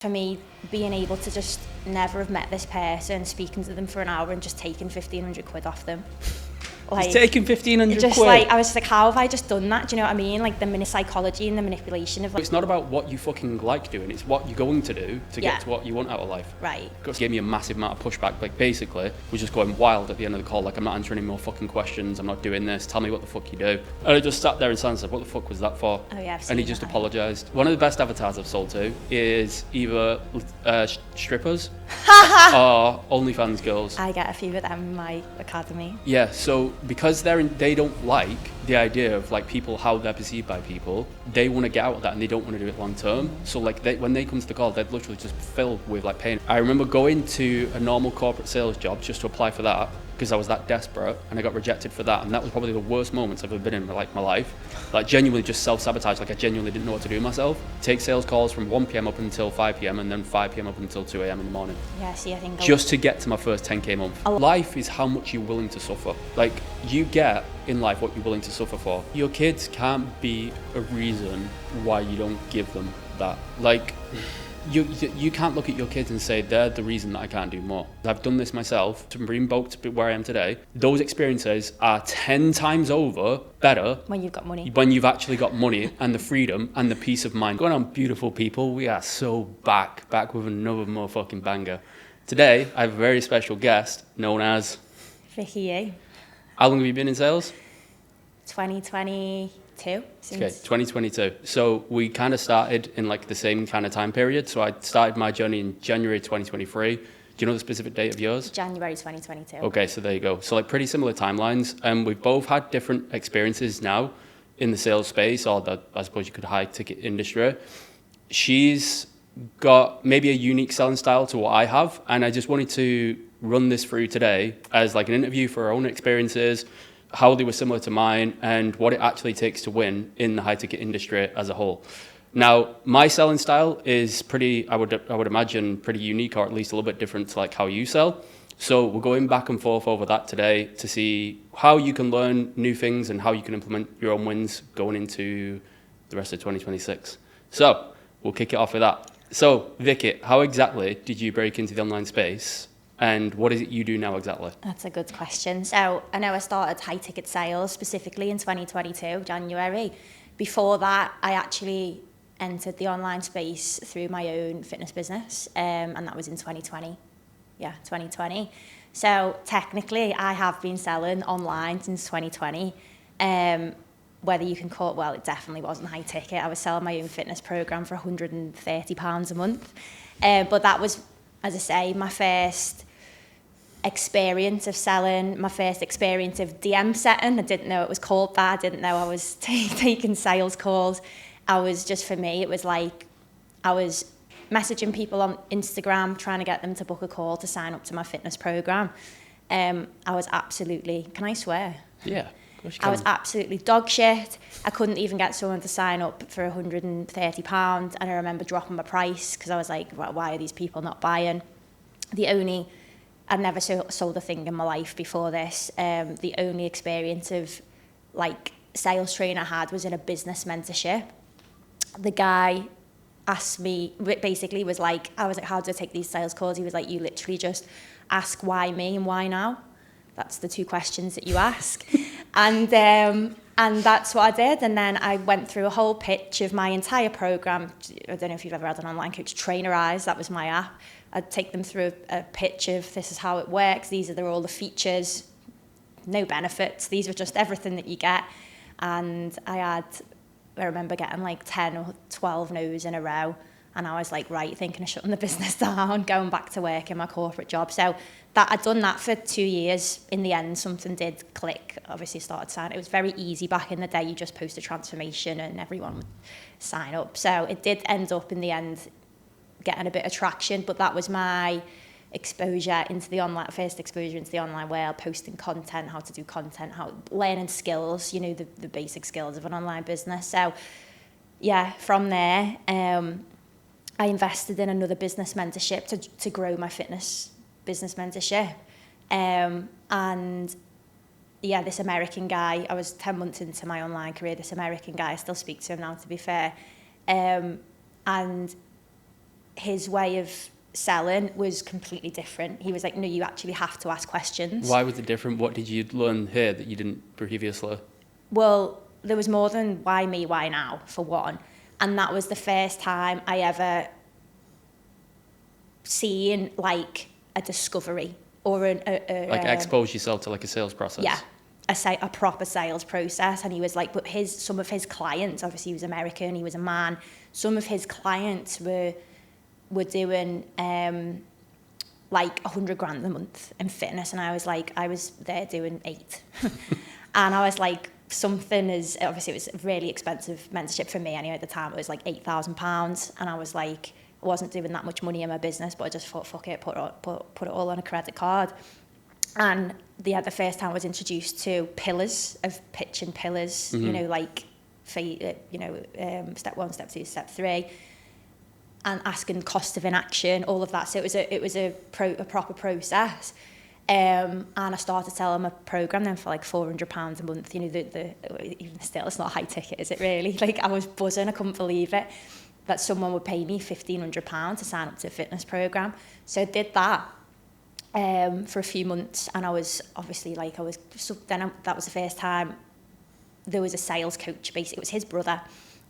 For me, being able to just never have met this person, speaking to them for an hour and just taking 1,500 quid off them. Just taking 1,500 just quid? like, I was like, how have I just done that? Do you know what I mean? Like the psychology and the manipulation of like... It's not about what you fucking like doing, it's what you're going to do to get to what you want out of life. Right. It gave me a massive amount of pushback. Like basically, we're just going wild at the end of the call. Like, I'm not answering any more fucking questions, I'm not doing this, tell me what the fuck you do. And I just sat there and said, what the fuck was that for? Oh yeah, I've seen And he just apologised. One of the best avatars I've sold to is either strippers or OnlyFans girls. I get a few of them in my academy. Yeah, so because they don't like the idea of like people, how they're perceived by people, they want to get out of that and they don't want to do it long term. So like when they come to the call, they're literally just filled with like pain. I remember going to a normal corporate sales job just to apply for that because I was that desperate, and I got rejected for that, and that was probably the worst moments I've ever been in my life. Like genuinely just self-sabotage, like I genuinely didn't know what to do with myself. Take sales calls from 1 p.m. up until 5 p.m. and then 5 p.m. up until 2 a.m. in the morning. Yeah, see, I think... Just to get to my first 10k month. Life is how much you're willing to suffer. Like, you get in life what you're willing to suffer for. Your kids can't be a reason why you don't give them that. Like, you can't look at your kids and say they're the reason that I can't do more. I've done this myself to bring both to where I am today. Those experiences are 10 times over better when you've got money. When you've actually got money and the freedom and the peace of mind. Going on, beautiful people, we are so back with another motherfucking banger. Today, I have a very special guest known as... Vicky. How long have you been in sales? 2022. Okay, 2022. So we kind of started in like the same kind of time period. So I started my journey in January 2023. Do you know the specific date of yours? January 2022. Okay, so there you go. So like pretty similar timelines. And we've both had different experiences now in the sales space, or the, I suppose you could high ticket industry. She's got maybe a unique selling style to what I have. And I just wanted to run this through today as like an interview for our own experiences, how they were similar to mine, and what it actually takes to win in the high ticket industry as a whole. Now, my selling style is pretty, I would imagine, pretty unique, or at least a little bit different to like how you sell. So we're going back and forth over that today to see how you can learn new things and how you can implement your own wins going into the rest of 2026. So we'll kick it off with that. So Vicky, how exactly did you break into the online space? And what is it you do now exactly? That's a good question. So I know I started high ticket sales specifically in 2022, January. Before that, I actually entered the online space through my own fitness business, and that was in 2020. Yeah, 2020. So technically, I have been selling online since 2020. Whether you can call it, well, it definitely wasn't high ticket. I was selling my own fitness program for £130 a month. But that was, as I say, my first experience of selling, my first experience of DM setting. I didn't know it was called that. I didn't know I was taking sales calls. For me, it was like I was messaging people on Instagram, trying to get them to book a call to sign up to my fitness program. I was absolutely, can I swear? Yeah, of course you can. I was absolutely dog shit. I couldn't even get someone to sign up for £130. And I remember dropping my price because I was like, well, why are these people not buying? I'd never sold a thing in my life before this. The only experience of like sales training I had was in a business mentorship. The guy asked me, basically was like, I was like, how do I take these sales calls? He was like, you literally just ask why me and why now. That's the two questions that you ask. And that's what I did. And then I went through a whole pitch of my entire program. I don't know if you've ever had an online coach, Trainerize, that was my app. I'd take them through a pitch of this is how it works. These are all the features, no benefits. These are just everything that you get. And I remember getting like 10 or 12 no's in a row. And I was like, right, thinking of shutting the business down, going back to work in my corporate job. So I'd done that for 2 years. In the end, something did click. Obviously started signing. It was very easy back in the day. You just post a transformation and everyone would sign up. So it did end up in the end getting a bit of traction, but that was my exposure into the online, first exposure into the online world, posting content, how to do content, learning skills, the basic skills of an online business. So yeah, from there, I invested in another business mentorship to grow my fitness business mentorship. And yeah, this American guy, I was 10 months into my online career, this American guy, I still speak to him now, to be fair. And his way of selling was completely different. He was like, no, you actually have to ask questions. Why was it different? What did you learn here that you didn't previously? Well, there was more than why me, why now, for one. And that was the first time I ever seen like a discovery or expose yourself to like a sales process. Yeah, a proper sales process. And he was like, but some of his clients, obviously he was American, he was a man, some of his clients were doing like 100 grand a month in fitness, and I was there doing 8. And I was like, something is, obviously it was a really expensive mentorship for me anyway at the time. It was like £8,000, and I was like, I wasn't doing that much money in my business, but I just thought, fuck it, put it all on a credit card. And the first time I was introduced to pillars of pitching pillars, you know, like step 1, step 2, step 3, and asking cost of inaction, all of that. So it was a proper process. And I started selling my program then for like £400 a month. You know, even still, it's not high ticket, is it really? Like, I was buzzing, I couldn't believe it, that someone would pay me £1,500 to sign up to a fitness program. So I did that for a few months, and I was obviously like, that was the first time there was a sales coach. Basically, it was his brother.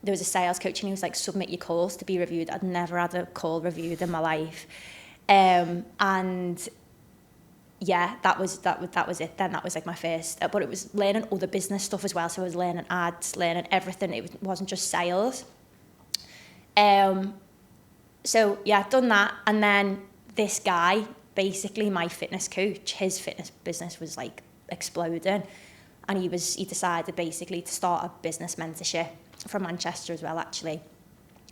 There was a sales coach, and he was like, submit your calls to be reviewed. I'd never had a call reviewed in my life. And yeah, that was it then. That was like my first, but it was learning other business stuff as well. So I was learning ads, learning everything. It wasn't just sales. So yeah, I'd done that. And then this guy, basically my fitness coach, his fitness business was like exploding. And he decided basically to start a business mentorship from Manchester as well, actually,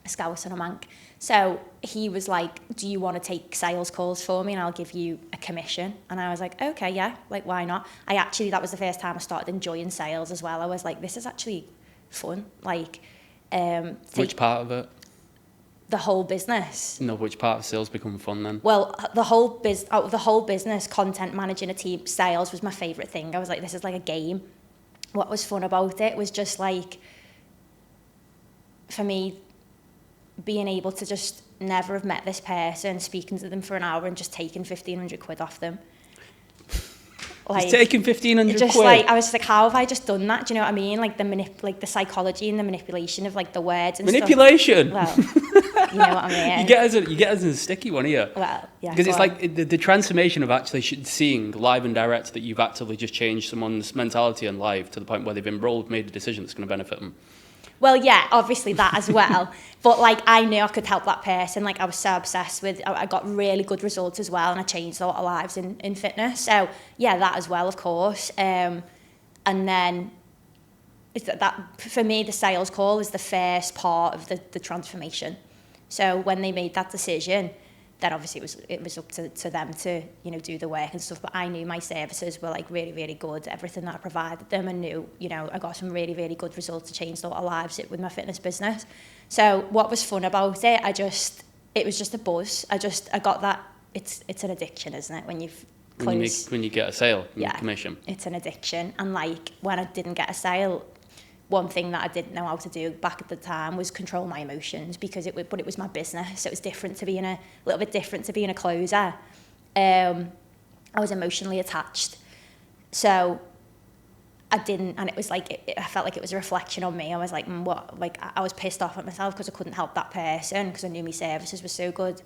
a Scouse and a Manc. So he was like, do you want to take sales calls for me and I'll give you a commission? And I was like, okay, yeah, like, why not? That was the first time I started enjoying sales as well. I was like, this is actually fun. Like, which part of it? The whole business. No, which part of sales become fun then? Well, the whole business, content, managing a team, sales was my favourite thing. I was like, this is like a game. What was fun about it was just like, for me, being able to just never have met this person, speaking to them for an hour and just taking 1,500 quid off them. Like, just taking 1,500 just quid? Like, I was like, how have I just done that? Do you know what I mean? Like the psychology and the manipulation of like the words and manipulation? Stuff. Well, you know what I mean? You get us in a sticky one here. Well, yeah. Because it's like the transformation of actually seeing live and direct that you've actively just changed someone's mentality and life to the point where they've made a decision that's going to benefit them. Well, yeah, obviously that as well. But like, I knew I could help that person. Like, I was so obsessed with, I got really good results as well, and I changed a lot of lives in fitness. So yeah, that as well, of course. And then that for me, the sales call is the first part of the transformation. So when they made that decision, then obviously it was up to them to, you know, do the work and stuff. But I knew my services were like really, really good. Everything that I provided them, and knew, you know, I got some really, really good results to change a lot of lives with my fitness business. So what was fun about it, it was just a buzz. I got that. It's an addiction, isn't it? When you get a sale, commission. It's an addiction. And like, when I didn't get a sale, one thing that I didn't know how to do back at the time was control my emotions, because it was my business. So it was different to being a little bit different to being a closer. I was emotionally attached. So I didn't, and it was like, I felt like it was a reflection on me. I was like, what? Like, I was pissed off at myself because I couldn't help that person, because I knew my services were so good.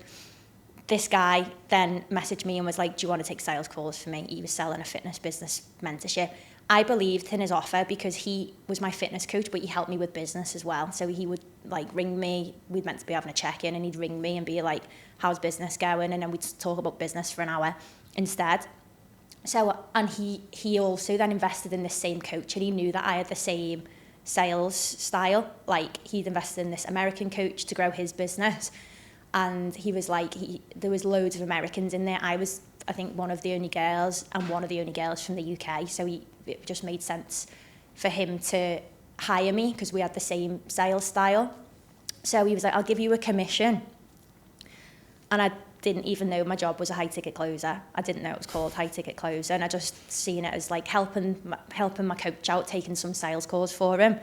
This guy then messaged me and was like, do you want to take sales calls for me? He was selling a fitness business mentorship. I believed in his offer because he was my fitness coach, but he helped me with business as well. So he would like ring me. We'd meant to be having a check-in, and he'd ring me and be like, how's business going? And then we'd talk about business for an hour instead. So, and he also then invested in this same coach, and he knew that I had the same sales style. Like, he'd invested in this American coach to grow his business. And he was like, there was loads of Americans in there. I was, I think, one of the only girls, and one of the only girls from the UK. So it just made sense for him to hire me because we had the same sales style. So he was like, I'll give you a commission. And I didn't even know my job was a high ticket closer. I didn't know it was called high ticket closer. And I just seen it as like helping my coach out, taking some sales calls for him.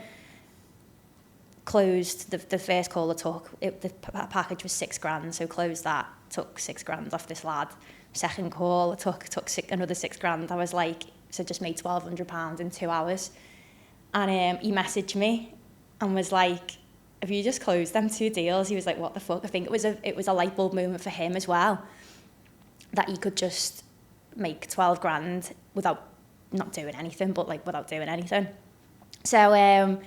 closed the first call I took. The package was £6,000, so closed that. Took £6,000 off this lad. Second call I took another £6,000. I was like, so just made £1,200 in 2 hours. And he messaged me and was like, have you just closed them 2 deals? He was like, what the fuck? I think it was a light bulb moment for him as well, that he could just make 12 grand without not doing anything, but like without doing anything. So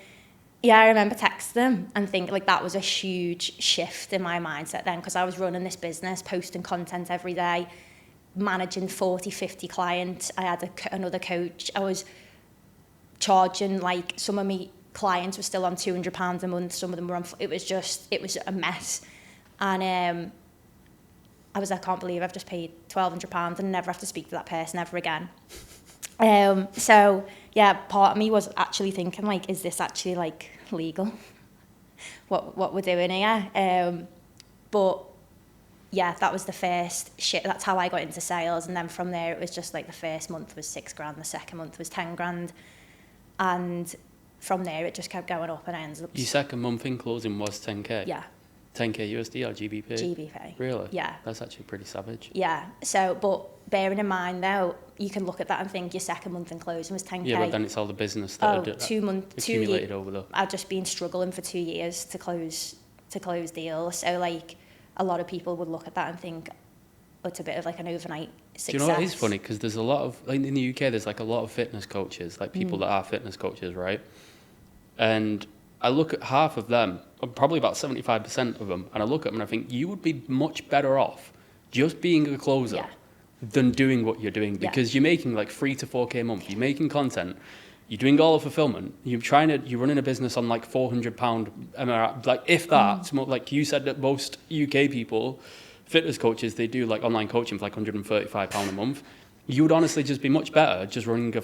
yeah, I remember texting him and think like that was a huge shift in my mindset then, because I was running this business, posting content every day, managing 40, 50 clients. I had another coach. I was charging, like, some of my clients were still on £200 a month. Some of them were on, it was a mess. And I was like, I can't believe I've just paid £1,200 and never have to speak to that person ever again. So yeah, part of me was actually thinking, like, is this actually like legal? what we're doing here? But yeah, that was the first shit. That's how I got into sales. And then from there, it was just like the first month was £6,000, the second month was £10,000. And from there, it just kept going up, and I ended up... Your second month in closing was 10k? Yeah. 10k USD or GBP? GBP. Really? Yeah. That's actually pretty savage. Yeah. So, but bearing in mind, though, you can look at that and think your second month in closing was 10k. Yeah, but then it's all the business that accumulated over the... I've just been struggling for 2 years to close deals. So, like, a lot of people would look at that and think, oh, it's a bit of like an overnight success. Do you know what is funny? Because there's a lot of, like in the UK, there's like a lot of fitness coaches, like people that are fitness coaches, right? And I look at half of them, probably about 75% of them, and I look at them and I think you would be much better off just being a closer than doing what you're doing, because you're making like 3 to 4k a month. You're making content. You're doing all the fulfillment. You're running a business on like £400 MRR, like if that. Like you said, that most UK people, fitness coaches, they do like online coaching for like £135 a month. You would honestly just be much better just running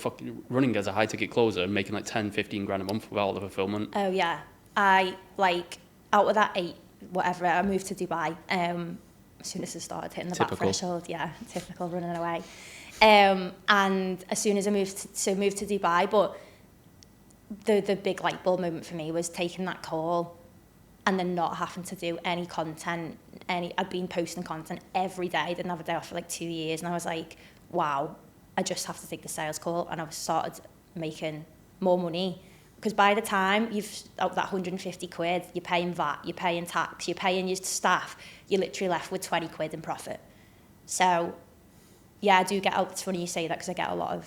as a high ticket closer and making like 10, 15 grand a month with all the fulfillment. Oh yeah, I like out of that 8, whatever. I moved to Dubai. As soon as I started hitting the back threshold, yeah, typical running away. And as soon as I moved to Dubai, but the big light bulb moment for me was taking that call and then not having to do any content. I'd been posting content every day, didn't have a day off for like 2 years, and I was like, wow, I just have to take the sales call. And I started making more money, because by the time you've out that 150 quid, you're paying VAT, you're paying tax, you're paying your staff, you're literally left with 20 quid in profit. So yeah, I do get out. It's funny you say that, because I get a lot of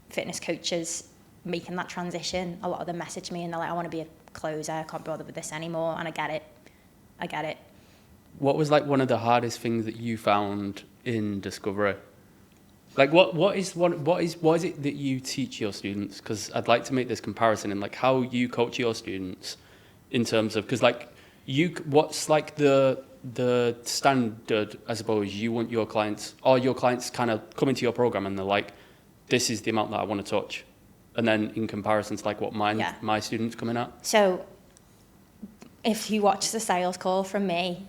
fitness coaches making that transition. A lot of them message me and they're like, I want to be a closer, I can't bother with this anymore. And I get it. What was like one of the hardest things that you found in Discovery? Like what is it that you teach your students? Because I'd like to make this comparison in like how you coach your students in terms of, because like what's like the standard, I suppose, you want your clients, or your clients kind of come into your program and they're like, this is the amount that I want to touch. And then in comparison to like what my students come in at. So if you watch the sales call from me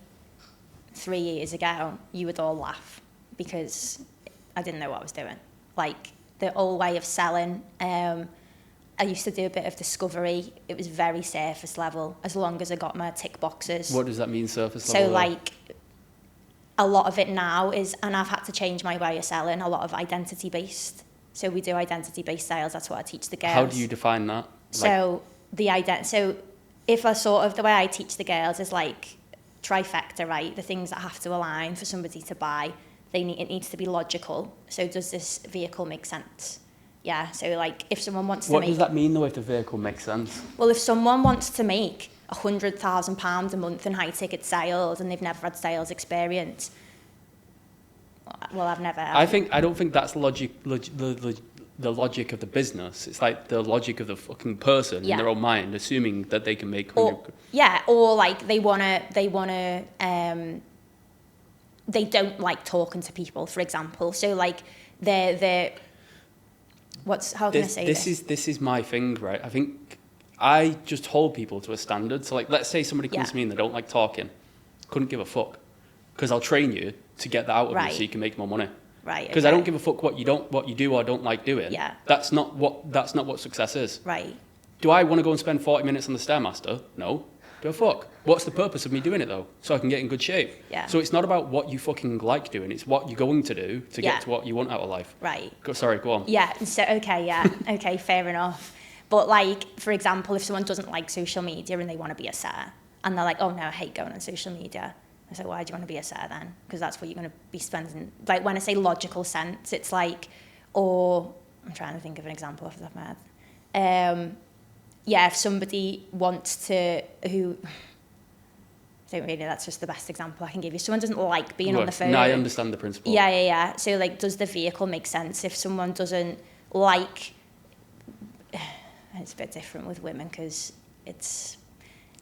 3 years ago, you would all laugh, because I didn't know what I was doing. Like the old way of selling, I used to do a bit of discovery. It was very surface level, as long as I got my tick boxes. What does that mean, surface level? So like a lot of it now is, and I've had to change my way of selling, a lot of identity based. So we do identity based sales. That's what I teach the girls. How do you define that? So so if I sort of, the way I teach the girls is like trifecta, right? The things that have to align for somebody to buy. It needs to be logical. So does this vehicle make sense? Yeah, so like if someone wants to What does that mean though, if the vehicle makes sense? Well, if someone wants to make £100,000 a month in high ticket sales and they've never had sales experience, well, I don't think that's the logic of the business. It's like the logic of the fucking person in their own mind, assuming that they can make 100. Or like they don't like talking to people, for example. So like how can I say this? This is my thing, right? I think I just hold people to a standard. So like, let's say somebody comes to me and they don't like talking. Couldn't give a fuck, because I'll train you to get that out of you so you can make more money. Right. Because I don't give a fuck what you do or don't like doing. Yeah. That's not what success is. Right. Do I want to go and spend 40 minutes on the Stairmaster? No. Do a fuck. What's the purpose of me doing it though? So I can get in good shape. Yeah. So it's not about what you fucking like doing. It's what you're going to do to Yeah. get to what you want out of life. Right. Sorry, go on. Yeah. So okay. Yeah. Okay. Fair enough. But like, for example, if someone doesn't like social media and they want to be a setter, and they're like, oh no, I hate going on social media. I say, why do you want to be a setter then? Because that's what you're going to be spending. Like when I say logical sense, it's like, or I'm trying to think of an example off the top of my head. Yeah, if somebody wants to, who, I don't really, that's just the best example I can give you. Someone doesn't like being on the phone. No, I understand the principle. Yeah. So like, does the vehicle make sense? If someone doesn't like, it's a bit different with women because it's,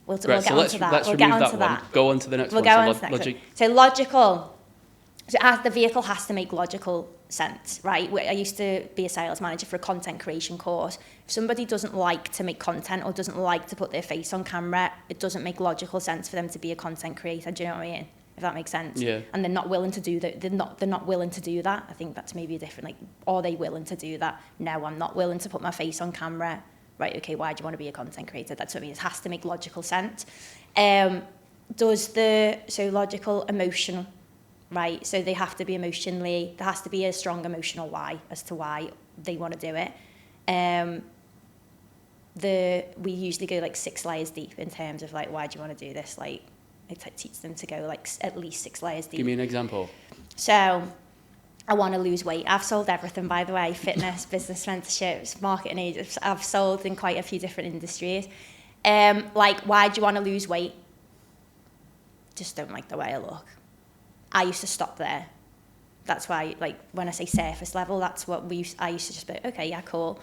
we'll get onto that. Let's we'll remove get onto that one. Go on to the next We'll one. go on to the next one. So logical. So the vehicle has to make logical sense, right? I used to be a sales manager for a content creation course. If somebody doesn't like to make content or doesn't like to put their face on camera, it doesn't make logical sense for them to be a content creator. Do you know what I mean? If that makes sense. Yeah. And they're not willing to do that. They're not willing to do that. I think that's maybe a different. Like, are they willing to do that? No, I'm not willing to put my face on camera. Right? Okay. Why do you want to be a content creator? That's what I mean. It has to make logical sense. So logical, emotional. Right, so they have to be emotionally, there has to be a strong emotional why as to why they want to do it. We usually go like 6 layers deep in terms of like, why do you want to do this? Like, I teach them to go like at least 6 layers deep. Give me an example. So, I want to lose weight. I've sold everything, by the way, fitness, business mentorships, marketing agents. I've sold in quite a few different industries. Like, why do you want to lose weight? Just don't like the way I look. I used to stop there. That's why, like, when I say surface level, that's what I used to just be, okay, yeah, cool.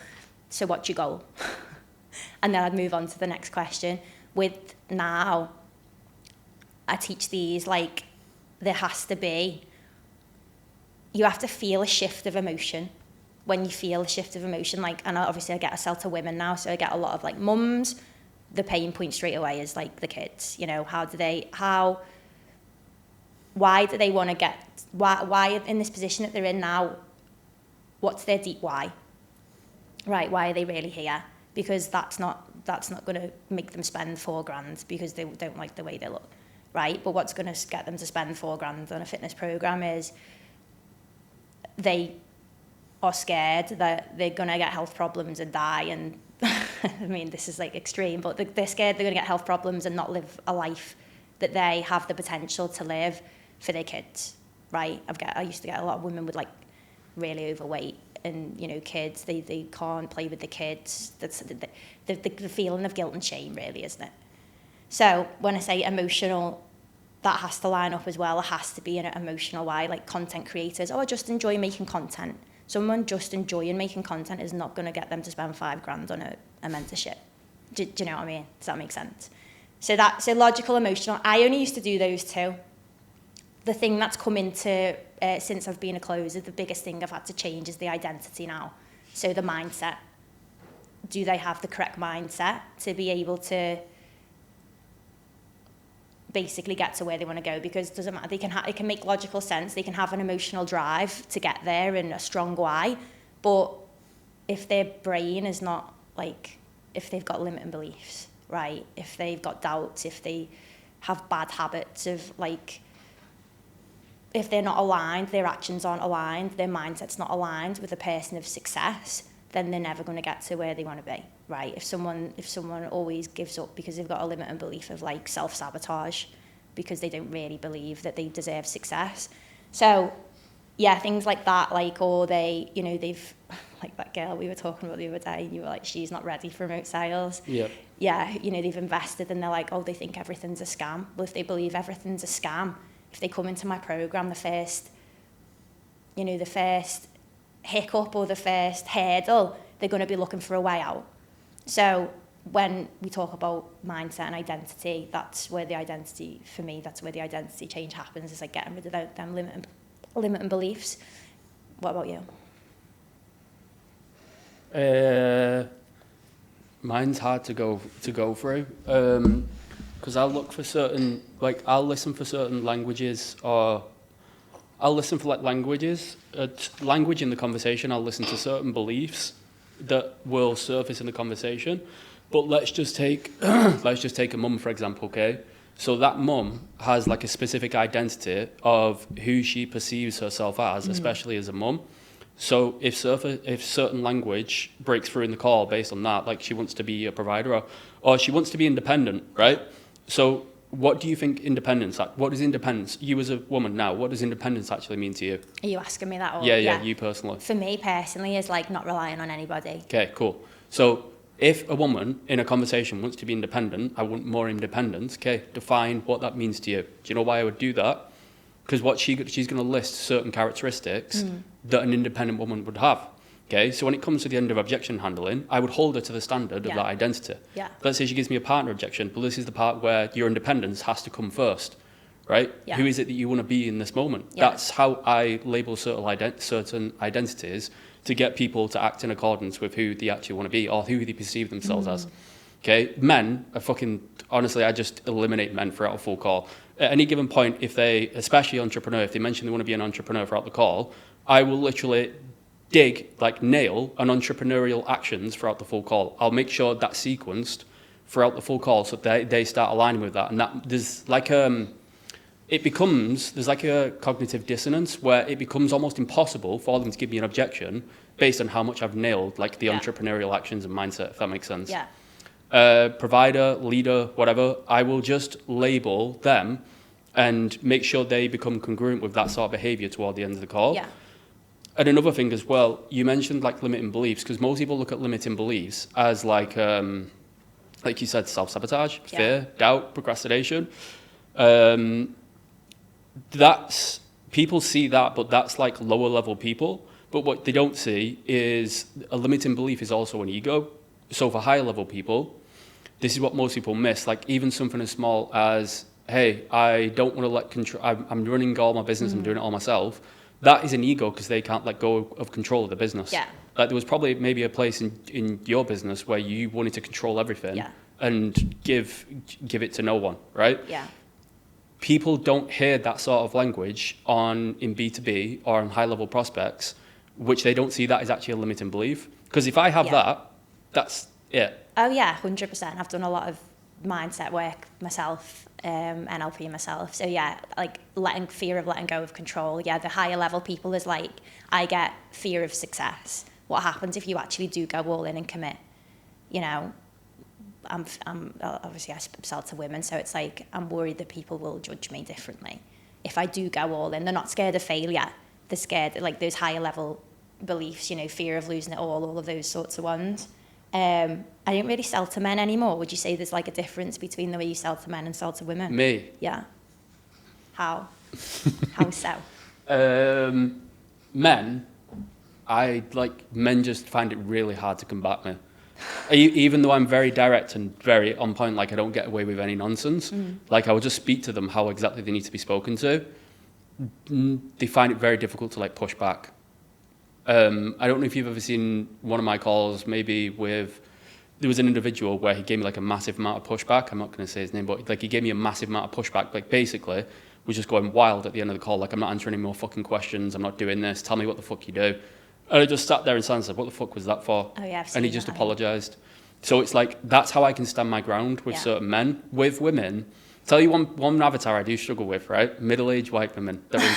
So what's your goal? And then I'd move on to the next question. With now, I teach these, like, there has to be, you have to feel a shift of emotion. When you feel a shift of emotion, like, and obviously I sell to women now, so I get a lot of, like, mums. The pain point straight away is, like, the kids. You know, why do they want to get, why in this position that they're in now, what's their deep why? Right, why are they really here? Because that's not going to make them spend $4,000 because they don't like the way they look, right? But what's going to get them to spend $4,000 on a fitness program is they are scared that they're going to get health problems and die. And I mean, this is like extreme, but they're scared they're going to get health problems and not live a life that they have the potential to live for their kids, right? I used to get a lot of women with like really overweight and, you know, kids, they can't play with the kids. That's the feeling of guilt and shame, really, isn't it? So when I say emotional, that has to line up as well. It has to be an emotional why, like content creators. Oh, I just enjoy making content. Someone just enjoying making content is not going to get them to spend $5,000 on a mentorship. Do you know what I mean? Does that make sense? So logical, emotional. I only used to do those two. The thing that's come into, since I've been a closer, the biggest thing I've had to change is the identity now. So the mindset. Do they have the correct mindset to be able to basically get to where they want to go? Because it doesn't matter, it can make logical sense, they can have an emotional drive to get there and a strong why, but if their brain is not, like, if they've got limiting beliefs, right, if they've got doubts, if they have bad habits of, like, if they're not aligned, their actions aren't aligned, their mindset's not aligned with a person of success, then they're never going to get to where they want to be, right? If someone always gives up because they've got a limiting belief of like self-sabotage, because they don't really believe that they deserve success. So yeah, things like that, like, or they, you know, they've, like that girl we were talking about the other day, and you were like, she's not ready for remote sales. Yep. Yeah, you know, they've invested and they're like, oh, they think everything's a scam. Well, if they believe everything's a scam, if they come into my program, the first hiccup or the first hurdle, they're going to be looking for a way out. So when we talk about mindset and identity, that's where the identity, for me, that's where the identity change happens, is like getting rid of them limiting beliefs. What about you? Mine's hard to go through, because I'll look for certain, like, I'll listen for certain languages, or I'll listen for like language in the conversation. I'll listen to certain beliefs that will surface in the conversation, But let's just take let's just take a mum for example, okay? So that mum has like a specific identity of who she perceives herself as, especially as a mum. So if certain language breaks through in the call based on that, like she wants to be a provider or she wants to be independent, right? So what do you think independence, what is independence? You as a woman now, what does independence actually mean to you? Are you asking me that? Or, Yeah, you personally. For me personally, is like not relying on anybody. Okay, cool. So if a woman in a conversation wants to be independent, I want more independence, okay, define what that means to you. Do you know why I would do that? Because she's going to list certain characteristics that an independent woman would have. Okay, so when it comes to the end of objection handling, I would hold her to the standard of that identity. Yeah. Let's say she gives me a partner objection, but this is the part where your independence has to come first, right? Yeah. Who is it that you want to be in this moment? Yeah. That's how I label certain identities to get people to act in accordance with who they actually want to be or who they perceive themselves as. Okay, men are fucking, honestly, I just eliminate men throughout a full call. At any given point, if they, especially entrepreneur, if they mention they want to be an entrepreneur throughout the call, I will literally nail an entrepreneurial actions throughout the full call. I'll make sure that's sequenced throughout the full call so they start aligning with that. And that there's like there's like a cognitive dissonance where it becomes almost impossible for them to give me an objection based on how much I've nailed like the entrepreneurial actions and mindset, if that makes sense. Yeah. Provider, leader, whatever, I will just label them and make sure they become congruent with that sort of behavior toward the end of the call. Yeah. And another thing as well, you mentioned like limiting beliefs, because most people look at limiting beliefs as like you said, self-sabotage, fear, doubt, procrastination. That's, people see that, but that's like lower level people. But what they don't see is a limiting belief is also an ego. So for higher level people, this is what most people miss. Like even something as small as, hey, I don't want to let control, I'm running all my business, I'm doing it all myself. That is an ego because they can't let go of control of the business. Yeah. Like there was probably maybe a place in your business where you wanted to control everything and give it to no one, right? Yeah. People don't hear that sort of language in B2B or on high level prospects, which they don't see that as actually a limiting belief. Because if I have that, that's it. Oh yeah, 100%. I've done a lot of mindset work myself, NLP myself. So yeah, like fear of letting go of control. Yeah, the higher level people is like, I get fear of success. What happens if you actually do go all in and commit? You know, I'm obviously I sell to women, so it's like I'm worried that people will judge me differently if I do go all in. They're not scared of failure. They're scared like those higher level beliefs. You know, fear of losing it all of those sorts of ones. I don't really sell to men anymore. Would you say there's like a difference between the way you sell to men and sell to women? Me? Yeah. How? How so? Men just find it really hard to combat me. Even though I'm very direct and very on point, like I don't get away with any nonsense, like I will just speak to them how exactly they need to be spoken to. They find it very difficult to like push back. I don't know if you've ever seen one of my calls, maybe there was an individual where he gave me like a massive amount of pushback. I'm not going to say his name, but like he gave me a massive amount of pushback. Like basically, was just going wild at the end of the call. Like I'm not answering any more fucking questions. I'm not doing this. Tell me what the fuck you do. And I just sat there and said, what the fuck was that for? Oh yeah, I've seen and he just apologized. So it's like, that's how I can stand my ground with certain men. With women, tell you one avatar I do struggle with, right? Middle-aged white women that are in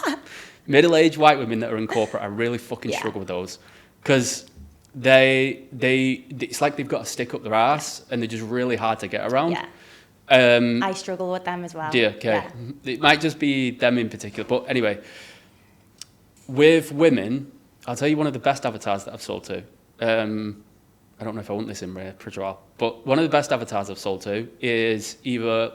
corporate. Middle-aged white women that are in corporate, I really fucking struggle with those. Because it's like they've got a stick up their ass and they're just really hard to get around. Yeah. I struggle with them as well. Okay. Yeah. It might just be them in particular. But anyway, with women, I'll tell you one of the best avatars that I've sold to. I don't know if I want this in Ray Pradral, but one of the best avatars I've sold to is either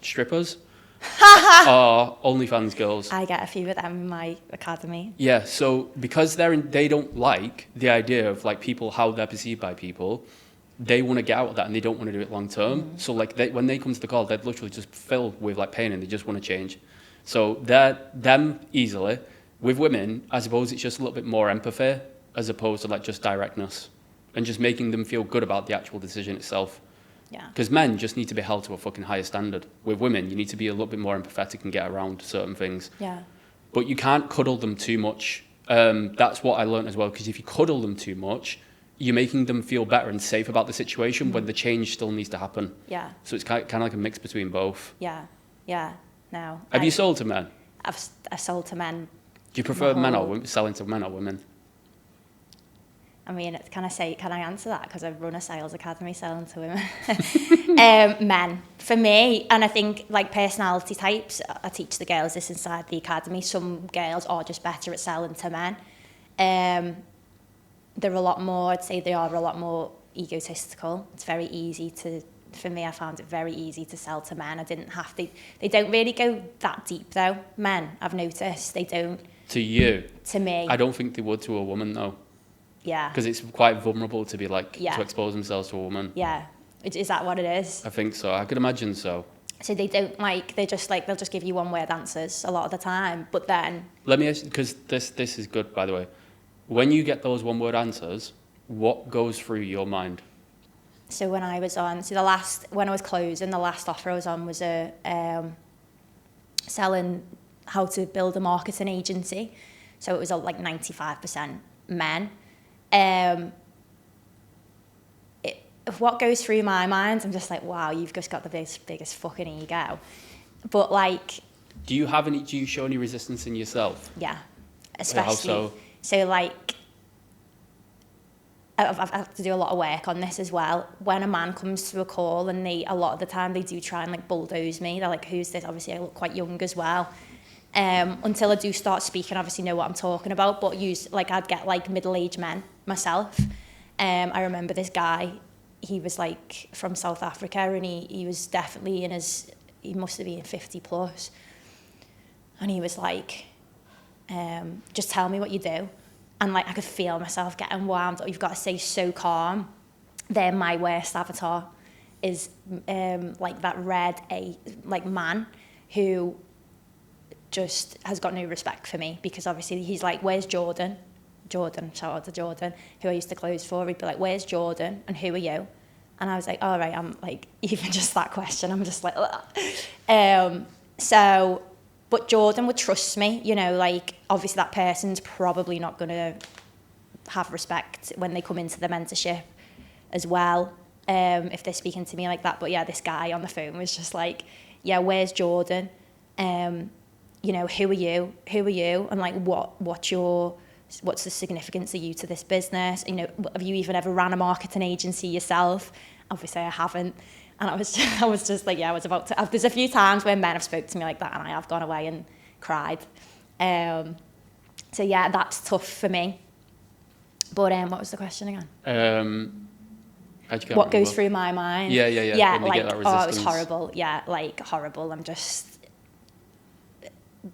strippers or OnlyFans girls. I get a few of them in my academy. Yeah, so because they don't like the idea of like people, how they're perceived by people, they want to get out of that and they don't want to do it long term. So like when they come to the call, they're literally just filled with like pain and they just want to change. So them easily. With women, I suppose it's just a little bit more empathy as opposed to like just directness and just making them feel good about the actual decision itself. Yeah. Because men just need to be held to a fucking higher standard. With women, you need to be a little bit more empathetic and get around certain things. Yeah. But you can't cuddle them too much. That's what I learned as well, because if you cuddle them too much, you're making them feel better and safe about the situation when the change still needs to happen. Yeah. So it's kind of like a mix between both. Yeah. Yeah. No. Have you sold to men? I've sold to men. Do you prefer men or whole- women, selling to men or women? I mean, can I answer that? Because I've run a sales academy selling to women. Men, for me, and I think like personality types, I teach the girls this inside the academy. Some girls are just better at selling to men. They're a lot more, I'd say they are a lot more egotistical. It's very easy for me, I found it very easy to sell to men. They don't really go that deep though. Men, I've noticed, they don't. To you? To me. I don't think they would to a woman though. Yeah. Because it's quite vulnerable to be like, Yeah. to expose themselves to a woman. Yeah. Is that what it is? I think so. I could imagine so. So they don't they're just like, they'll just give you one word answers a lot of the time. But then, Let me ask, because this is good, by the way. When you get those one-word answers, what goes through your mind? so when I was on, when I was closing, the last offer I was on was selling how to build a marketing agency. So it was like 95% men. What goes through my mind, I'm just like, wow, you've just got the biggest fucking ego. But like, Do you show any resistance in yourself? yeah, especially. How so? So like, I've had to do a lot of work on this as well. When a man comes to a call and a lot of the time they do try and like bulldoze me. They're like, who's this? Obviously I look quite young as well. Until I do start speaking, obviously know what I'm talking about, but I'd get like middle-aged men myself. I remember this guy, he was like from South Africa and he was definitely he must have been 50 plus. And he was like, just tell me what you do. And like, I could feel myself getting wound up. You've got to stay so calm. Then my worst avatar is like that like man who just has got no respect for me, because obviously he's like, where's Jordan? Jordan, shout out to Jordan, who I used to close for. He'd be like, where's Jordan? And who are you? And I was like, all right, I'm like, even just that question, I'm just like, but Jordan would trust me, you know, like obviously that person's probably not going to have respect when they come into the mentorship as well, if they're speaking to me like that. But yeah, this guy on the phone was just like, yeah, where's Jordan? You know, who are you? Who are you? And like, what's the significance of you to this business? You know, have you even ever ran a marketing agency yourself? Obviously I haven't. And I was just like, yeah, I was about to. There's a few times where men have spoke to me like that, and I have gone away and cried. So yeah, that's tough for me. But what was the question again? How'd you get What goes remember? through my mind? Yeah. Yeah, When you like, get that oh, it was resistance. horrible. Yeah, like horrible. I'm just.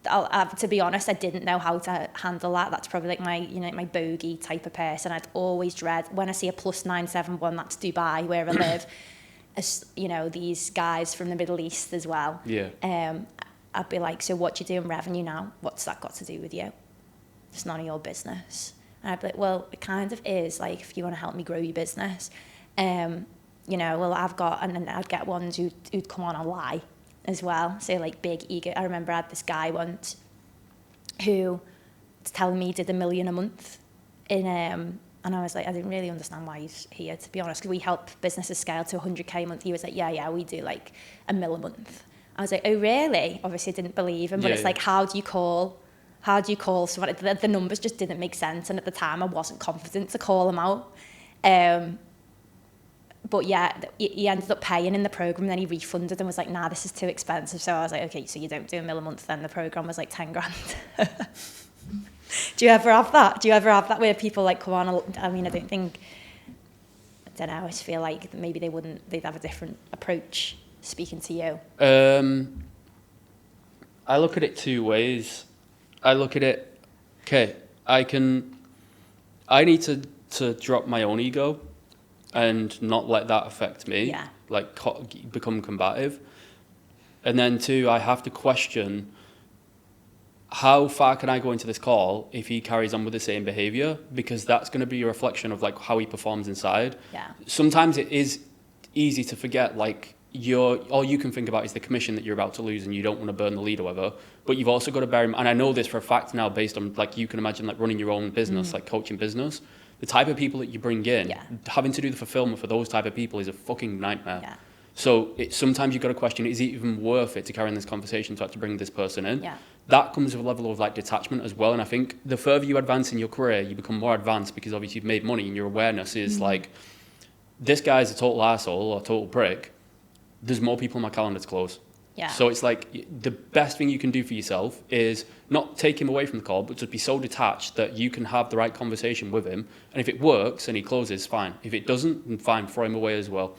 To be honest, I didn't know how to handle that. That's probably like my bogey type of person. I'd always dread when I see a +971. That's Dubai, where I live. As you know, these guys from the Middle East as well. Yeah. I'd be like, so what do you do in revenue now? What's that got to do with you? It's none of your business. And I'd be like, well, it kind of is. Like, if you want to help me grow your business, you know, well, and then I'd get ones who'd come on and lie as well. So like big ego. I remember I had this guy once who was telling me he did $1 million a month and I was like, I didn't really understand why he's here, to be honest, because we help businesses scale to 100K a month. He was like, yeah, we do like $1 million a month. I was like, oh, really? Obviously, I didn't believe him, but it's like, how do you call someone? The numbers just didn't make sense, and at the time, I wasn't confident to call him out. But yeah, he ended up paying in the program, then he refunded and was like, nah, this is too expensive. So I was like, okay, so you don't do $1 million a month, then the program was like 10 grand. Do you ever have that? Where people like come on? I mean, I don't know. I just feel like maybe they'd have a different approach speaking to you. I look at it two ways. I look at it, okay, I need to drop my own ego and not let that affect me. Yeah. Like become combative. And then two, I have to question, how far can I go into this call if he carries on with the same behavior? Because that's going to be a reflection of like how he performs inside. Yeah. Sometimes it is easy to forget, like all you can think about is the commission that you're about to lose and you don't want to burn the lead or whatever. But you've also got to bear in mind, and I know this for a fact now based on like, you can imagine like running your own business, like coaching business. the type of people that you bring in, Yeah. having to do the fulfillment for those type of people is a fucking nightmare. Yeah. So sometimes you've got to question, is it even worth it to carry on this conversation to actually bring this person in? Yeah. That comes with a level of like detachment as well. And I think the further you advance in your career, you become more advanced because obviously you've made money and your awareness is like, this guy's a total asshole or a total prick. There's more people on my calendar to close. Yeah. So it's like the best thing you can do for yourself is not take him away from the call, but just be so detached that you can have the right conversation with him. And if it works and he closes, fine. If it doesn't, then fine, throw him away as well.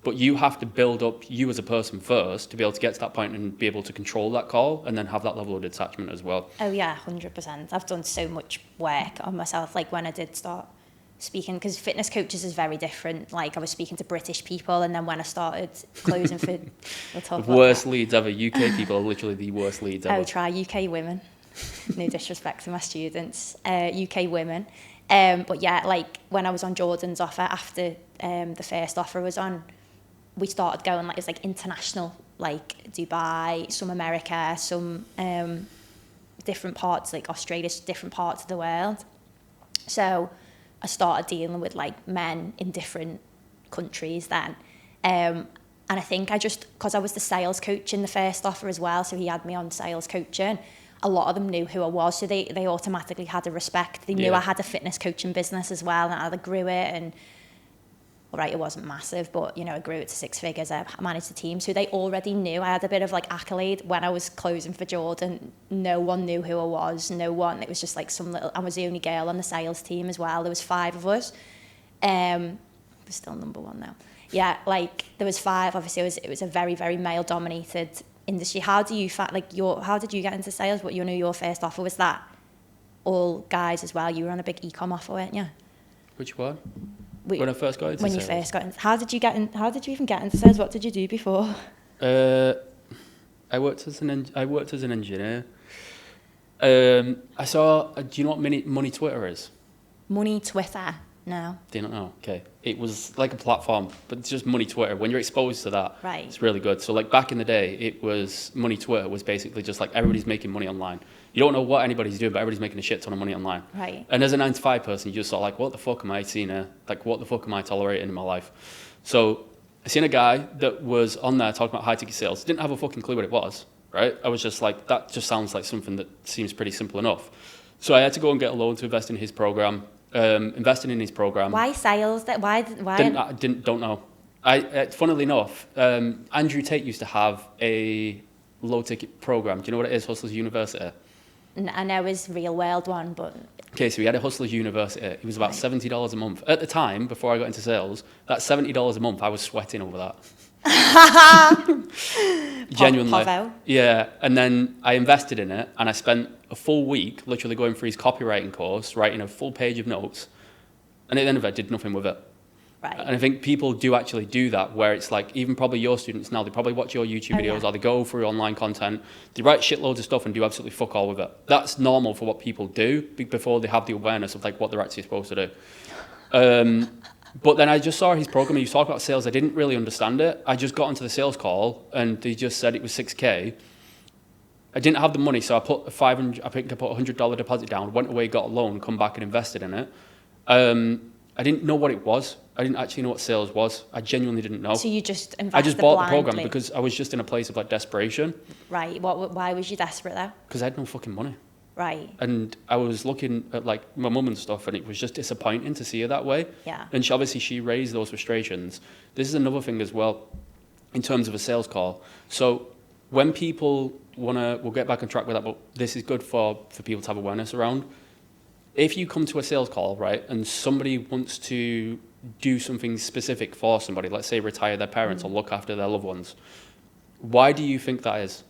But you have to build up you as a person first to be able to get to that point and be able to control that call and then have that level of detachment as well. Oh yeah, 100%. I've done so much work on myself, like when I did start speaking, because fitness coaches is very different. Like I was speaking to British people, and then when I started closing for we'll talk The about worst that. leads ever. UK people are literally the worst leads ever. Oh, try UK women. No disrespect to my students. UK women. But yeah, like when I was on Jordan's offer, after the first offer was on, we started going, like, it was like international, like Dubai, some America, some different parts, like Australia, different parts of the world. So I started dealing with like men in different countries then. And I think I just, because I was the sales coach in the first offer as well, so he had me on sales coaching, a lot of them knew who I was, so they automatically had a respect. They knew Yeah. I had a fitness coaching business as well, and I grew it, and all right, it wasn't massive, but you know, I grew it to 6 figures. I managed the team, so they already knew. I had a bit of like accolade when I was closing for Jordan. No one knew who I was. No one. It was just like some little. I was the only girl on the sales team as well. There was 5 of us. We're still number 1 now. Yeah, like there was 5. Obviously, it was a very, very male dominated industry. How do you how did you get into sales? What, you know, your first offer was that all guys as well. You were on a big e-com offer, weren't you? Which one? Wait, When I first got into when sales. you first got in, how did you even get into sales? What did you do before? I worked as an engineer. I saw. Do you know what Money Twitter is? Money Twitter. No. Do you not know? Okay. It was like a platform, but it's just Money Twitter. When you're exposed to that, Right. it's really good. So like back in the day, it was Money Twitter was basically just like everybody's making money online. You don't know what anybody's doing, but everybody's making a shit ton of money online. Right. And as a 9-to-5 person, you just sort of like, what the fuck am I seeing here? Like, what the fuck am I tolerating in my life? So I seen a guy that was on there talking about high ticket sales. Didn't have a fucking clue what it was, right? I was just like, that just sounds like something that seems pretty simple enough. So I had to go and get a loan to invest in his program. Investing in his program. Why sales? Why? Don't know. Funnily enough, Andrew Tate used to have a low ticket program. Do you know what it is? Hustlers University. I know his real world one, but Okay, so he had a Hustlers University. It was about $70 a month at the time. Before I got into sales, that $70 a month, I was sweating over that. Genuinely. Povo. Yeah, and then I invested in it, and I spent a full week literally going through his copywriting course, writing a full page of notes, and at the end of it, I did nothing with it. Right. And I think people do actually do that, where it's like, even probably your students now, they probably watch your YouTube videos, yeah. or they go through online content, they write shitloads of stuff and do absolutely fuck all with it. That's normal for what people do before they have the awareness of like what they're actually supposed to do. But then I just saw his program, he was talking about sales, I didn't really understand it. I just got onto the sales call, and they just said it was $6K. I didn't have the money, so I put $100 deposit down, went away, got a loan, come back and invested in it. I didn't know what it was. I didn't actually know what sales was. I genuinely didn't know. So you just invested I just bought the blindly. program because I was just in a place of like desperation, Right. Why was you desperate though? because I had no fucking money. Right. And I was looking at like my mum and stuff, and it was just disappointing to see her that way. Yeah. And she raised those frustrations. This is another thing as well, in terms of a sales call. So when people we'll get back on track with that, but this is good for people to have awareness around. If you come to a sales call, right, and somebody wants to do something specific for somebody, let's say retire their parents or look after their loved ones, why do you think that is?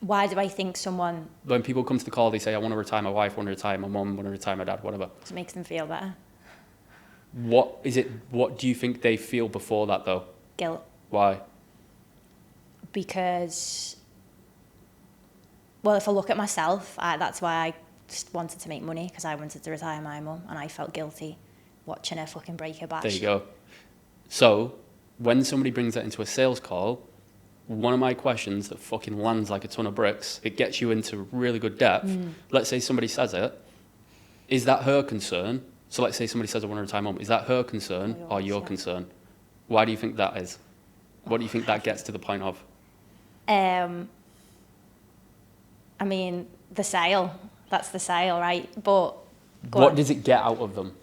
Why do I think someone When people come to the call, they say, I want to retire my wife, I want to retire my mum, I want to retire my dad, whatever. makes them feel better? What do you think they feel before that, though? Guilt. Why? Because, well, if I look at myself, that's why I just wanted to make money, because I wanted to retire my mum, and I felt guilty watching her fucking break her back. There you go. So when somebody brings that into a sales call, one of my questions that fucking lands like a ton of bricks, it gets you into really good depth. Let's say somebody says it. Is that her concern, So let's say somebody says, I want to retire mum. Is that her concern or your Yeah. concern? Why do you think that is? What do you think that gets to the point of? I mean, the sale. That's the sale, right? But What does it get out of them?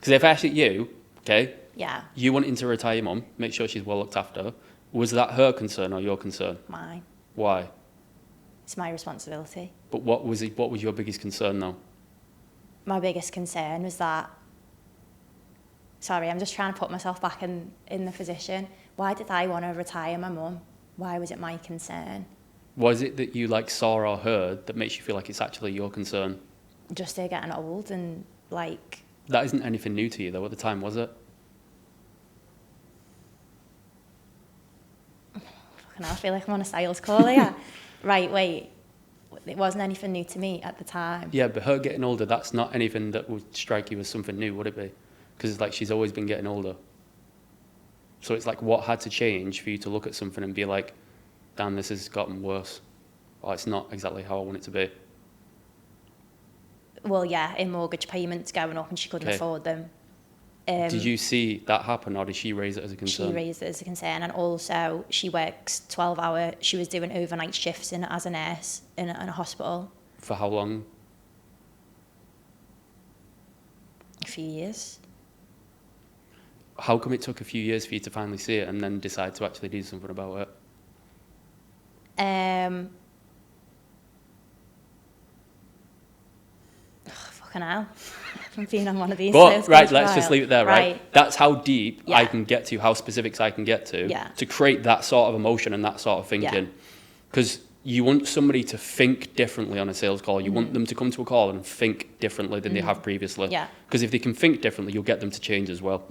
Because if I asked you, okay, yeah, you wanting to retire your mum, make sure she's well looked after, was that her concern or your concern? mine. Why? It's my responsibility. But what was your biggest concern though? My biggest concern was that, sorry, I'm just trying to put myself back in the position. Why did I want to retire my mum? Why was it my concern? Was it that you like saw or heard that makes you feel like it's actually your concern? Just her getting old and like, That isn't anything new to you though at the time, was it? fucking hell, I feel like I'm on a sales call here. Right, wait. It wasn't anything new to me at the time. Yeah, but her getting older, that's not anything that would strike you as something new, would it be? Because it's like she's always been getting older. So it's like what had to change for you to look at something and be like, damn, this has gotten worse. Or it's not exactly how I want it to be. Well, yeah, in mortgage payments going up and she couldn't Okay. afford them. Did you see that happen or did she raise it as a concern? She raised it as a concern, and also she works 12-hour. She was doing overnight shifts as a nurse in a hospital. For how long? A few years. How come it took a few years for you to finally see it and then decide to actually do something about it? Fucking hell. I'm being on one of these. But, sales right, calls let's for a just while. leave it there, right? That's how deep Yeah. I can get to, how specifics I can get to, Yeah. to create that sort of emotion and that sort of thinking. Because you want somebody to think differently on a sales call. You want them to come to a call and think differently than they have previously. Yeah. Because if they can think differently, you'll get them to change as well.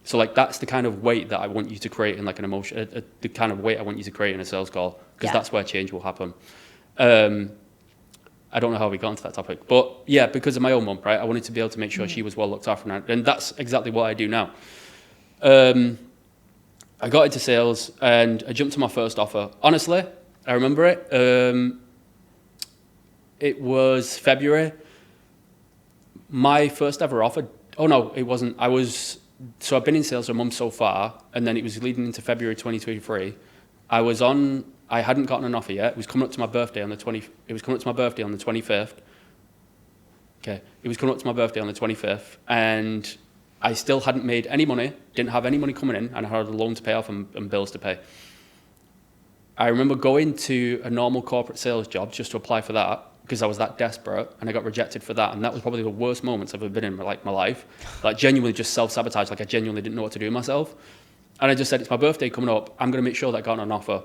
So, like, that's the kind of weight that I want you to create in, like, an emotion, the kind of weight I want you to create in a sales call. Because Yeah. that's where change will happen. I don't know how we got into that topic, but yeah, because of my own mum, right? I wanted to be able to make sure she was well looked after, and that's exactly what I do now. I got into sales and I jumped to my first offer. Honestly, I remember it. It was February. My first ever offer. Oh no, it wasn't. So I've been in sales for a month so far, and then it was leading into February 2023. I hadn't gotten an offer yet. It was coming up to my birthday on the 25th. Okay. It was coming up to my birthday on the 25th, and I still hadn't made any money, didn't have any money coming in, and I had a loan to pay off and bills to pay. I remember going to a normal corporate sales job just to apply for that because I was that desperate, and I got rejected for that, and that was probably the worst moments I've ever been in my life. Like, genuinely just self-sabotage, like I genuinely didn't know what to do with myself. And I just said, it's my birthday coming up, I'm going to make sure that I got an offer.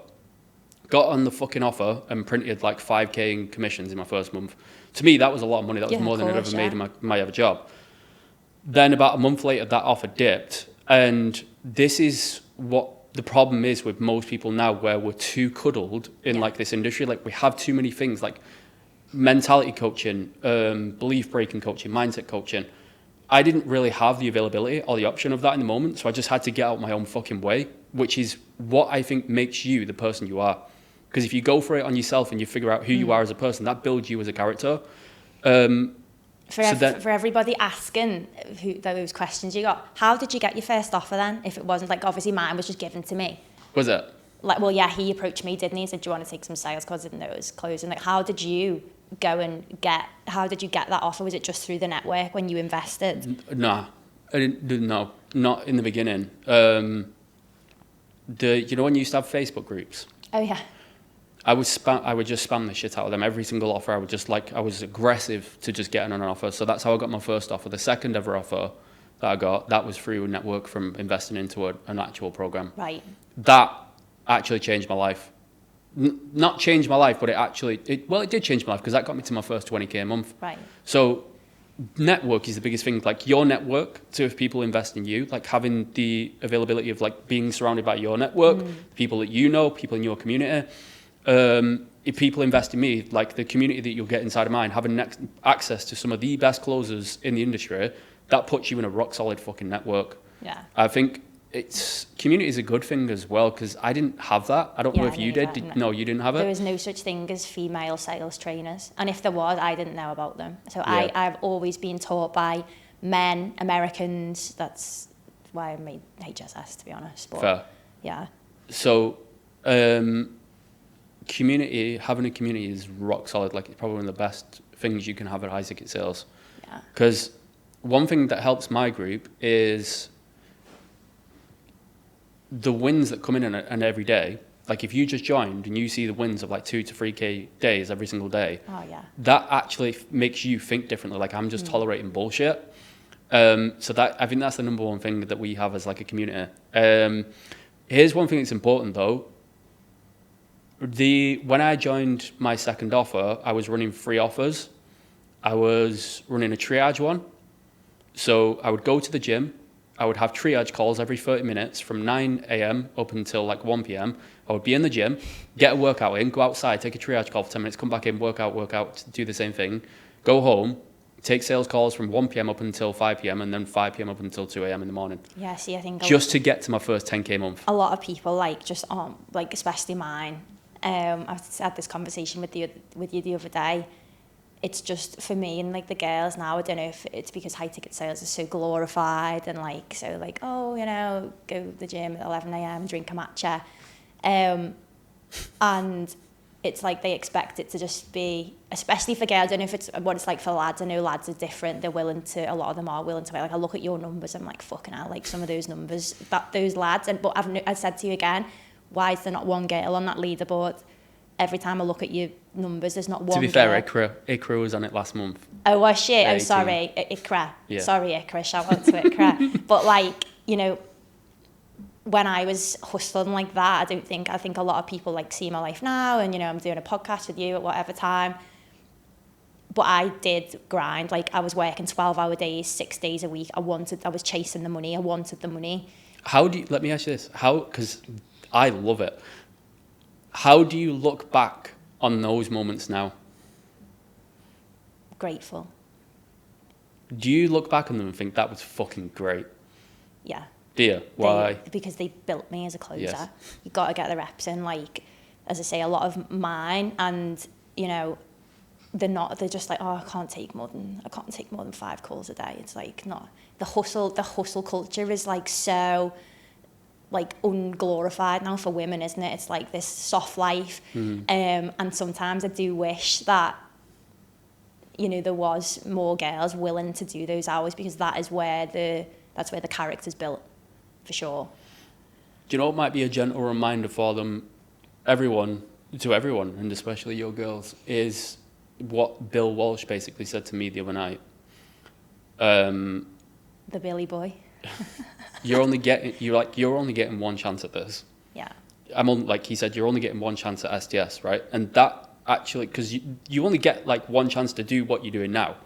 Got on the fucking offer and printed like 5k in commissions in my first month. To me, that was a lot of money. That was more than I'd ever made in my other job. Then about a month later, that offer dipped. And this is what the problem is with most people now, where we're too cuddled in like this industry. Like, we have too many things like mentality coaching, belief breaking coaching, mindset coaching. I didn't really have the availability or the option of that in the moment. So I just had to get out my own fucking way, which is what I think makes you the person you are. Because if you go for it on yourself and you figure out who you are as a person, that builds you as a character. For everybody asking those questions you got, how did you get your first offer then? If it wasn't like, obviously mine was just given to me. Was it? Like, well, yeah, he approached me, didn't he? He said, do you want to take some sales calls? I didn't know it was closing. Like, how did you get that offer? Was it just through the network when you invested? Nah, I didn't. No, not in the beginning. You know when you used to have Facebook groups? Oh, yeah. I would just spam the shit out of them. Every single offer, I was aggressive to just get an offer. So that's how I got my first offer. The second ever offer that I got, that was through a network from investing into an actual program. Right. That actually changed my life. Not changed my life, but it did change my life because that got me to my first 20k a month. Right. So network is the biggest thing. Like, your network, to if people invest in you, like having the availability of like being surrounded by your network, people that you know, people in your community. If people invest in me, like the community that you'll get inside of mine, having access to some of the best closers in the industry, that puts you in a rock solid fucking network. Yeah. I think it's community is a good thing as well, because I didn't have that. I don't know Yeah, if you neither, did. no. No, you didn't have There it. was no such thing as female sales trainers. And if there was, I didn't know about them. So Yeah. I've always been taught by men, Americans. That's why I made HSS, to be honest. But Fair. yeah, So, community, having a community is rock solid. Like, it's probably one of the best things you can have at high ticket sales. yeah, Because one thing that helps my group is the wins that come in and every day. Like, if you just joined and you see the wins of like 2 to 3K days every single day, oh yeah, that actually makes you think differently. Like, I'm just tolerating bullshit. So that, I think that's the number one thing that we have as like a community. Here's one thing that's important though. When I joined my second offer, I was running 3 offers. I was running a triage one. So I would go to the gym. I would have triage calls every 30 minutes from 9 a.m. up until like 1 p.m. I would be in the gym, get a workout in, go outside, take a triage call for 10 minutes, come back in, work out, do the same thing, go home, take sales calls from 1 p.m. up until 5 p.m. and then 5 p.m. up until 2 a.m. in the morning. yeah. See, I think Just to get to my first 10K month. a lot of people like just like especially mine. I had this conversation with you the other day. It's just for me and like the girls now. I don't know if it's because high ticket sales is so glorified and like so like, oh, you know, go to the gym at 11 a.m. drink a matcha, and it's like they expect it to just be, especially for girls. I don't know if it's what it's like for lads. I know lads are different. They're willing to, a lot of them are willing to, like, I look at your numbers, I'm like, fucking hell, like some of those numbers, those lads. But I said to you again, why is there not one girl on that leaderboard? Every time I look at your numbers, there's not one. To be girl. fair, Ikra was on it last month. Oh, was she? Oh, 18. sorry, Ikra. Yeah. Sorry, Ikra. Shout out to Ikra. But like, you know, when I was hustling like that, I think a lot of people like see my life now, and you know, I'm doing a podcast with you at whatever time. But I did grind. Like I was working 12-hour days, 6 days a week. I was chasing the money. I wanted the money. Let me ask you this, because I love it. How do you look back on those moments now? Grateful. Do you look back on them and think that was fucking great? Yeah. Do you? Why? Because they built me as a closer. Yes. You got to get the reps in. Like, as I say, a lot of mine, and you know, they're just like, oh, I can't take more than 5 calls a day. It's like, not the hustle culture is like so like unglorified now for women, isn't it? It's like this soft life. And sometimes I do wish that, you know, there was more girls willing to do those hours, because that's where the character's built, for sure. Do you know what might be a gentle reminder for them, everyone, and especially your girls, is what Bill Walsh basically said to me the other night. The Billy boy. You're only getting one chance at this. Yeah. Like he said, you're only getting one chance at STS, right? And that actually, because you only get like one chance to do what you're doing now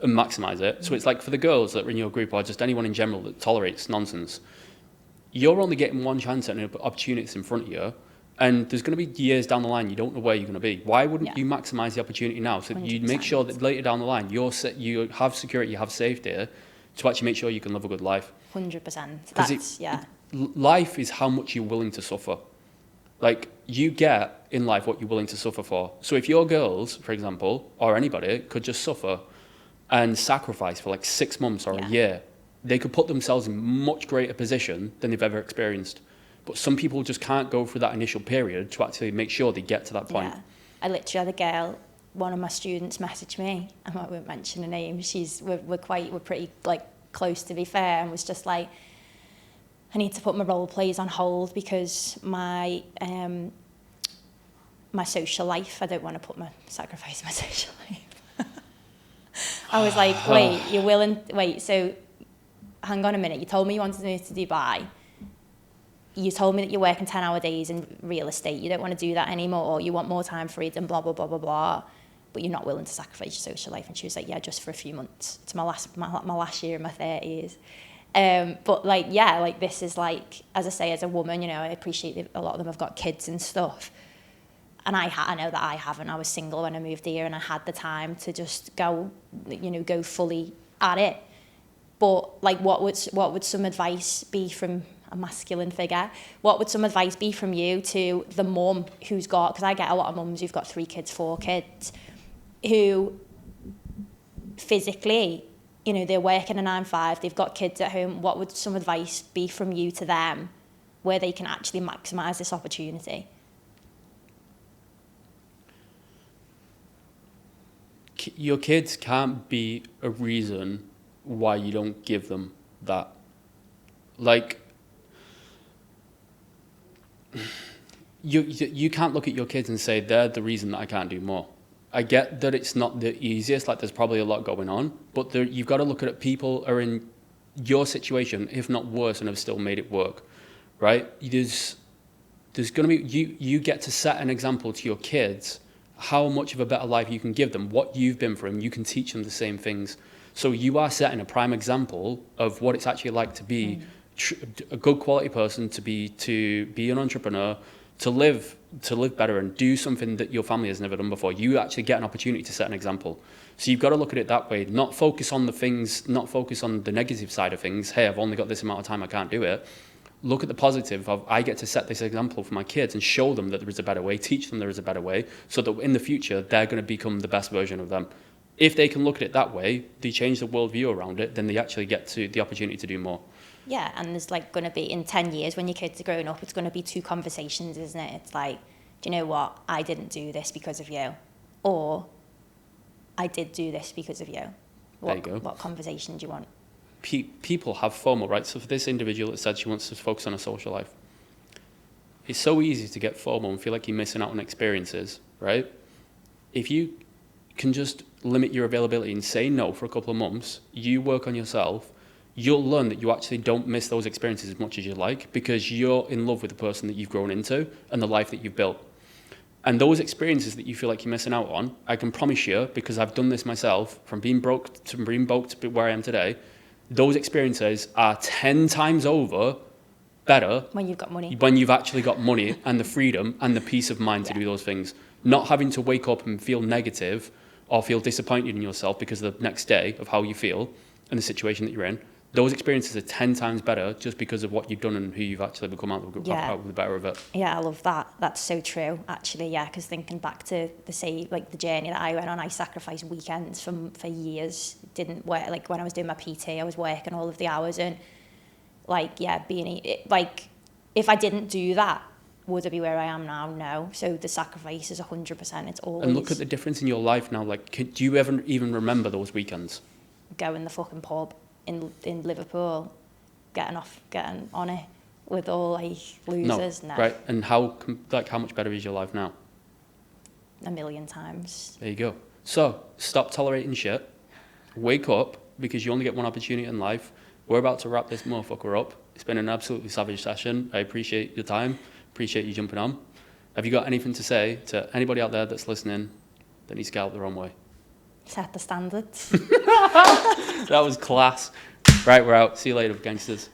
and maximize it. So it's like for the girls that are in your group, or just anyone in general that tolerates nonsense, you're only getting one chance at an opportunity that's in front of you. And there's going to be years down the line, you don't know where you're going to be. Why wouldn't you maximize the opportunity now? So you make sure that later down the line, you have security, you have safety to actually make sure you can live a good life. 100%. Life is how much you're willing to suffer. Like, you get in life what you're willing to suffer for. So if your girls, for example, or anybody, could just suffer and sacrifice for like 6 months or a year, they could put themselves in much greater position than they've ever experienced. But some people just can't go through that initial period to actually make sure they get to that point. Yeah. I literally had a girl, one of my students messaged me, I won't mention her name, we're pretty like close, to be fair, and was just like, I need to put my role plays on hold because my social life, I don't want to sacrifice my social life. I was like, so hang on a minute, you told me you wanted to move to Dubai. You told me that you're working 10-hour days in real estate. You don't want to do that anymore. You want more time freedom, blah, blah, blah, blah, blah. But you're not willing to sacrifice your social life. And she was like, yeah, just for a few months. It's my last year in my 30s. But like, yeah, like this is like, as I say, as a woman, you know, I appreciate that a lot of them have got kids and stuff. And I know that I haven't. I was single when I moved here, and I had the time to just go fully at it. But like, what would some advice be from, a masculine figure, what would some advice be from you to the mum who's got, because I get a lot of mums who've got 3 kids, 4 kids, who physically, you know, they're working a 9-5, they've got kids at home. What would some advice be from you to them where they can actually maximise this opportunity? Your kids can't be a reason why you don't give them that. Like, you can't look at your kids and say they're the reason that I can't do more. I get that it's not the easiest, like there's probably a lot going on, but you've got to look at it, people are in your situation, if not worse, and have still made it work, right? There's going to be, you get to set an example to your kids, how much of a better life you can give them, what you've been through, and you can teach them the same things. So you are setting a prime example of what it's actually like to be a good quality person, to be an entrepreneur, to live better and do something that your family has never done before. You actually get an opportunity to set an example. So you've got to look at it that way, not focus on the things, not focus on the negative side of things. Hey, I've only got this amount of time, I can't do it. Look at the positive of, I get to set this example for my kids and show them that there is a better way, teach them there is a better way, so that in the future, they're going to become the best version of them. If they can look at it that way, they change the worldview around it, then they actually get to the opportunity to do more. Yeah, and there's like going to be, in 10 years, when your kids are growing up, it's going to be 2 conversations, isn't it? It's like, do you know what? I didn't do this because of you. Or, I did do this because of you. There you go. What conversation do you want? People have FOMO, right? So for this individual that said she wants to focus on her social life, it's so easy to get FOMO and feel like you're missing out on experiences, right? If you can just limit your availability and say no for a couple of months, you work on yourself, you'll learn that you actually don't miss those experiences as much as you like, because you're in love with the person that you've grown into and the life that you've built. And those experiences that you feel like you're missing out on, I can promise you, because I've done this myself, from being broke to where I am today, those experiences are 10 times over better When you've got money. when you've actually got money and the freedom and the peace of mind to do those things. Not having to wake up and feel negative or feel disappointed in yourself because of the next day of how you feel and the situation that you're in. Those experiences are 10 times better just because of what you've done and who you've actually become out with the better of it. Yeah, I love that. That's so true, actually, yeah, because thinking back to the journey that I went on, I sacrificed weekends for years. Didn't work, like when I was doing my PT, I was working all of the hours, and if I didn't do that, would I be where I am now? No. So the sacrifice is 100%. It's always. And look at the difference in your life now. Like, do you ever even remember those weekends? Go in the fucking pub in Liverpool, getting on it with all like losers. No. Right. And how much better is your life now? A million times. There you go. So stop tolerating shit. Wake up, because you only get one opportunity in life. We're about to wrap this motherfucker up. It's been an absolutely savage session. I appreciate your time. Appreciate you jumping on. Have you got anything to say to anybody out there that's listening that needs to get out their own way? Set the standards. That was class. Right, we're out. See you later, gangsters.